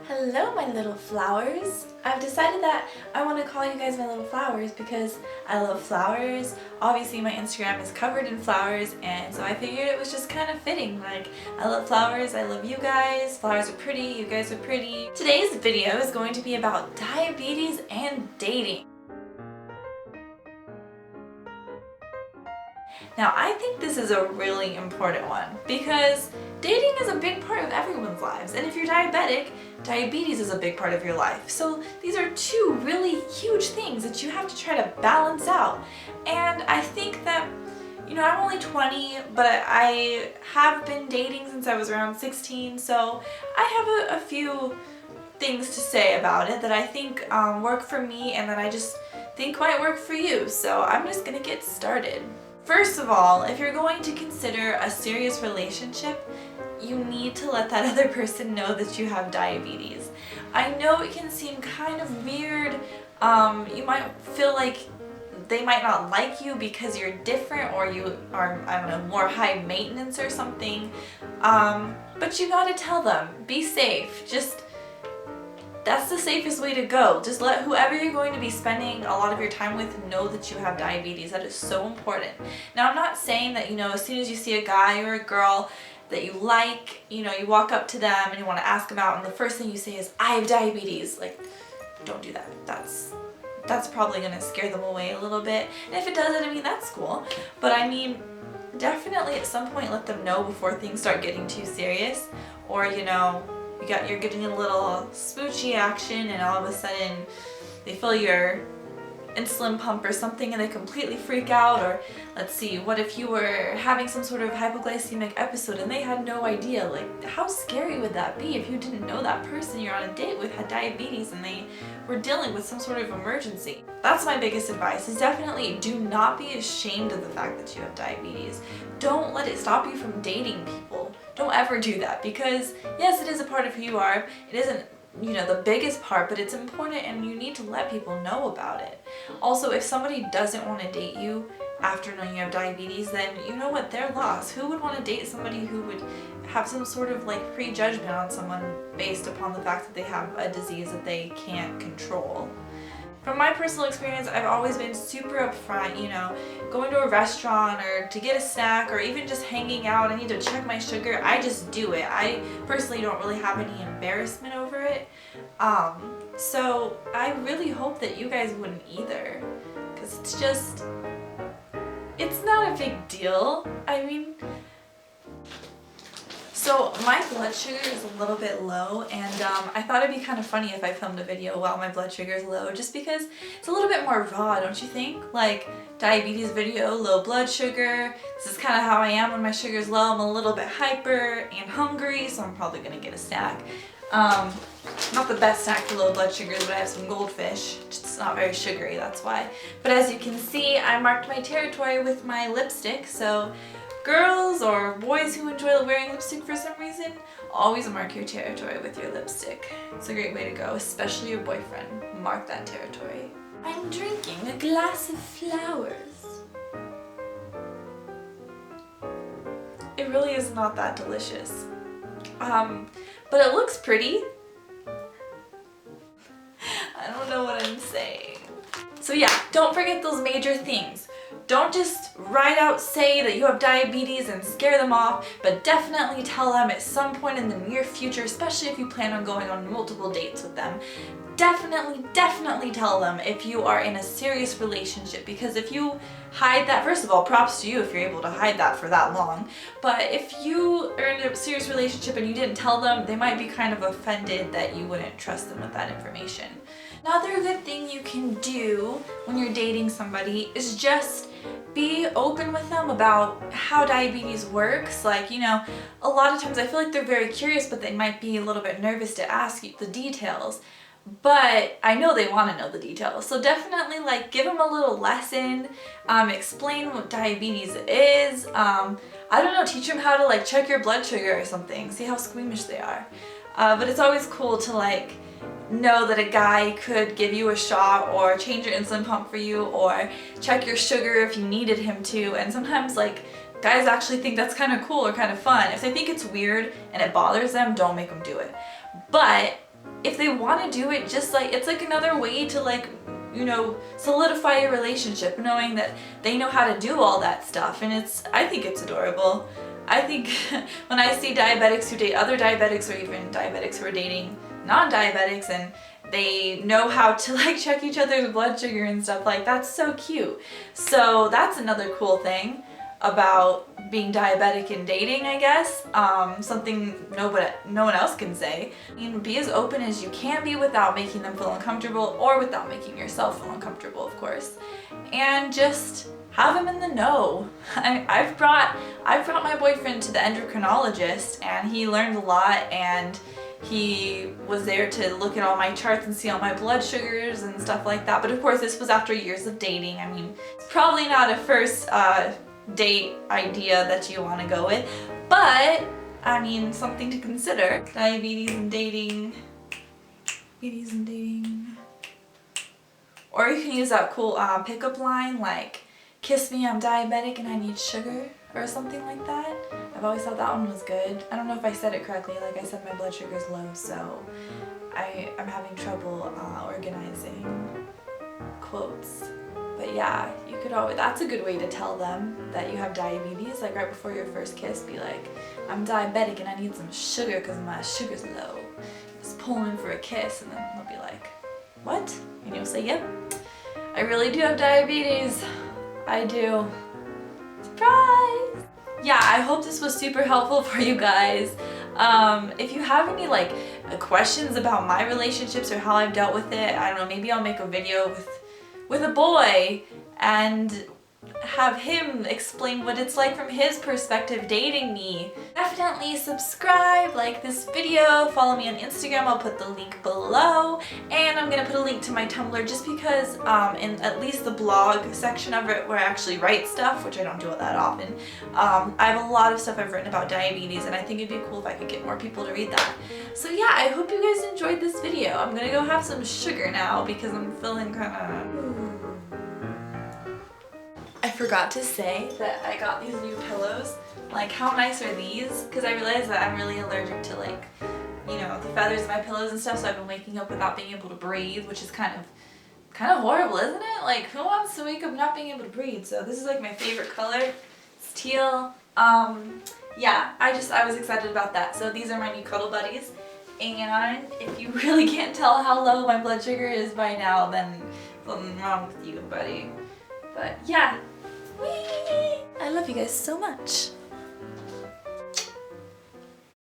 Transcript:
Hello, my little flowers. I've decided that I want to call you guys my little flowers because I love flowers. Obviously my Instagram is covered in flowers, and so I figured it was just kind of fitting. Like, I love flowers, I love you guys, flowers are pretty, you guys are pretty. Today's video is going to be about diabetes and dating. Now, I think this is a really important one because dating is a big part of everyone's lives, and if you're diabetic, diabetes is a big part of your life. So these are two really huge things that you have to try to balance out. And I think that, you know, I'm only 20, but I have been dating since I was around 16, so I have a few things to say about it that I think work for me and that I just think might work for you. So I'm just gonna get started. First of all, if you're going to consider a serious relationship, you need to let that other person know that you have diabetes. I know it can seem kind of weird. You might feel like they might not like you because you're different or you are, I don't know, more high maintenance or something. But you gotta tell them, be safe. That's the safest way to go. Just let whoever you're going to be spending a lot of your time with know that you have diabetes. That is so important. Now, I'm not saying that, you know, as soon as you see a guy or a girl that you like, you know, you walk up to them and you want to ask them out and the first thing you say is, I have diabetes. Like, don't do that. That's probably going to scare them away a little bit. And if it doesn't, I mean, that's cool. But I mean, definitely at some point let them know before things start getting too serious, or, you know, you're getting a little smoochy action and all of a sudden they feel your insulin pump or something and they completely freak out. Or let's see, what if you were having some sort of hypoglycemic episode and they had no idea? Like, how scary would that be if you didn't know that person you're on a date with had diabetes and they were dealing with some sort of emergency? That's my biggest advice, is definitely do not be ashamed of the fact that you have diabetes. Don't let it stop you from dating people. Don't ever do that, because yes, it is a part of who you are. It isn't, you know, the biggest part, but it's important and you need to let people know about it. Also, if somebody doesn't want to date you after knowing you have diabetes, then you know what, they're lost. Who would want to date somebody who would have some sort of like prejudgment on someone based upon the fact that they have a disease that they can't control? From my personal experience, I've always been super upfront, you know, going to a restaurant or to get a snack or even just hanging out, I need to check my sugar, I just do it. I personally don't really have any embarrassment over it. So I really hope that you guys wouldn't either, because it's not a big deal. I mean, so my blood sugar is a little bit low, and I thought it'd be kind of funny if I filmed a video while my blood sugar is low, just because it's a little bit more raw, don't you think? Like, diabetes video, low blood sugar. This is kind of how I am when my sugar is low. I'm a little bit hyper and hungry, so I'm probably gonna get a snack. Not the best snack for low blood sugars, but I have some goldfish. It's not very sugary, that's why. But as you can see, I marked my territory with my lipstick, so girls or boys who enjoy wearing lipstick for some reason, always mark your territory with your lipstick. It's a great way to go, especially your boyfriend. Mark that territory. I'm drinking a glass of flowers. It really is not that delicious. But it looks pretty. I don't know what I'm saying. So yeah, don't forget those major things. Don't just right out say that you have diabetes and scare them off, but definitely tell them at some point in the near future, especially if you plan on going on multiple dates with them. Definitely tell them if you are in a serious relationship, because if you hide that, first of all, props to you if you're able to hide that for that long, but if you are in a serious relationship and you didn't tell them, they might be kind of offended that you wouldn't trust them with that information. Another good thing you can do when you're dating somebody is just be open with them about how diabetes works. Like, you know, a lot of times I feel like they're very curious, but they might be a little bit nervous to ask you the details. But I know they want to know the details, so definitely like give them a little lesson, explain what diabetes is, I don't know, teach them how to like check your blood sugar or something, see how squeamish they are. But it's always cool to like know that a guy could give you a shot or change your insulin pump for you or check your sugar if you needed him to, and sometimes like guys actually think that's kind of cool or kind of fun. If they think it's weird and it bothers them, don't make them do it. But if they want to do it, just like, it's like another way to like, you know, solidify your relationship, knowing that they know how to do all that stuff. And I think it's adorable. I think when I see diabetics who date other diabetics, or even diabetics who are dating non-diabetics, and they know how to like check each other's blood sugar and stuff, like that's so cute. So that's another cool thing about being diabetic and dating, I guess. Something no one else can say. I mean, be as open as you can be without making them feel uncomfortable, or without making yourself feel uncomfortable, of course. And just have them in the know. I've brought my boyfriend to the endocrinologist, and he learned a lot, and he was there to look at all my charts and see all my blood sugars and stuff like that. But of course, this was after years of dating. I mean, it's probably not a first date idea that you want to go with, but I mean, something to consider. Diabetes and dating. Or you can use that cool pickup line like, "Kiss me, I'm diabetic and I need sugar," or something like that. I've always thought that one was good. I don't know if I said it correctly. Like I said, my blood sugar is low, so I'm having trouble organizing quotes. But yeah, you could always, that's a good way to tell them that you have diabetes. Like right before your first kiss, be like, "I'm diabetic and I need some sugar because my sugar's low." Just pull them in for a kiss, and then they'll be like, "What?" And you'll say, "Yep, I really do have diabetes. I do." Surprise! Yeah, I hope this was super helpful for you guys. If you have any like questions about my relationships or how I've dealt with it, I don't know, maybe I'll make a video with a boy and have him explain what it's like from his perspective dating me. Definitely subscribe, like this video, follow me on Instagram, I'll put the link below, and I'm gonna put a link to my Tumblr just because in at least the blog section of it where I actually write stuff, which I don't do it that often, I have a lot of stuff I've written about diabetes, and I think it'd be cool if I could get more people to read that. So yeah, I hope you guys enjoyed this video. I'm gonna go have some sugar now because I'm feeling kinda... I forgot to say that I got these new pillows. Like, how nice are these? Because I realized that I'm really allergic to, like, you know, the feathers in my pillows and stuff, so I've been waking up without being able to breathe, which is kind of horrible, isn't it? Like, who wants to wake up not being able to breathe? So this is like my favorite color. It's teal. Yeah, I was excited about that. So these are my new cuddle buddies. And if you really can't tell how low my blood sugar is by now, then something's wrong with you, buddy. But yeah. Whee! I love you guys so much.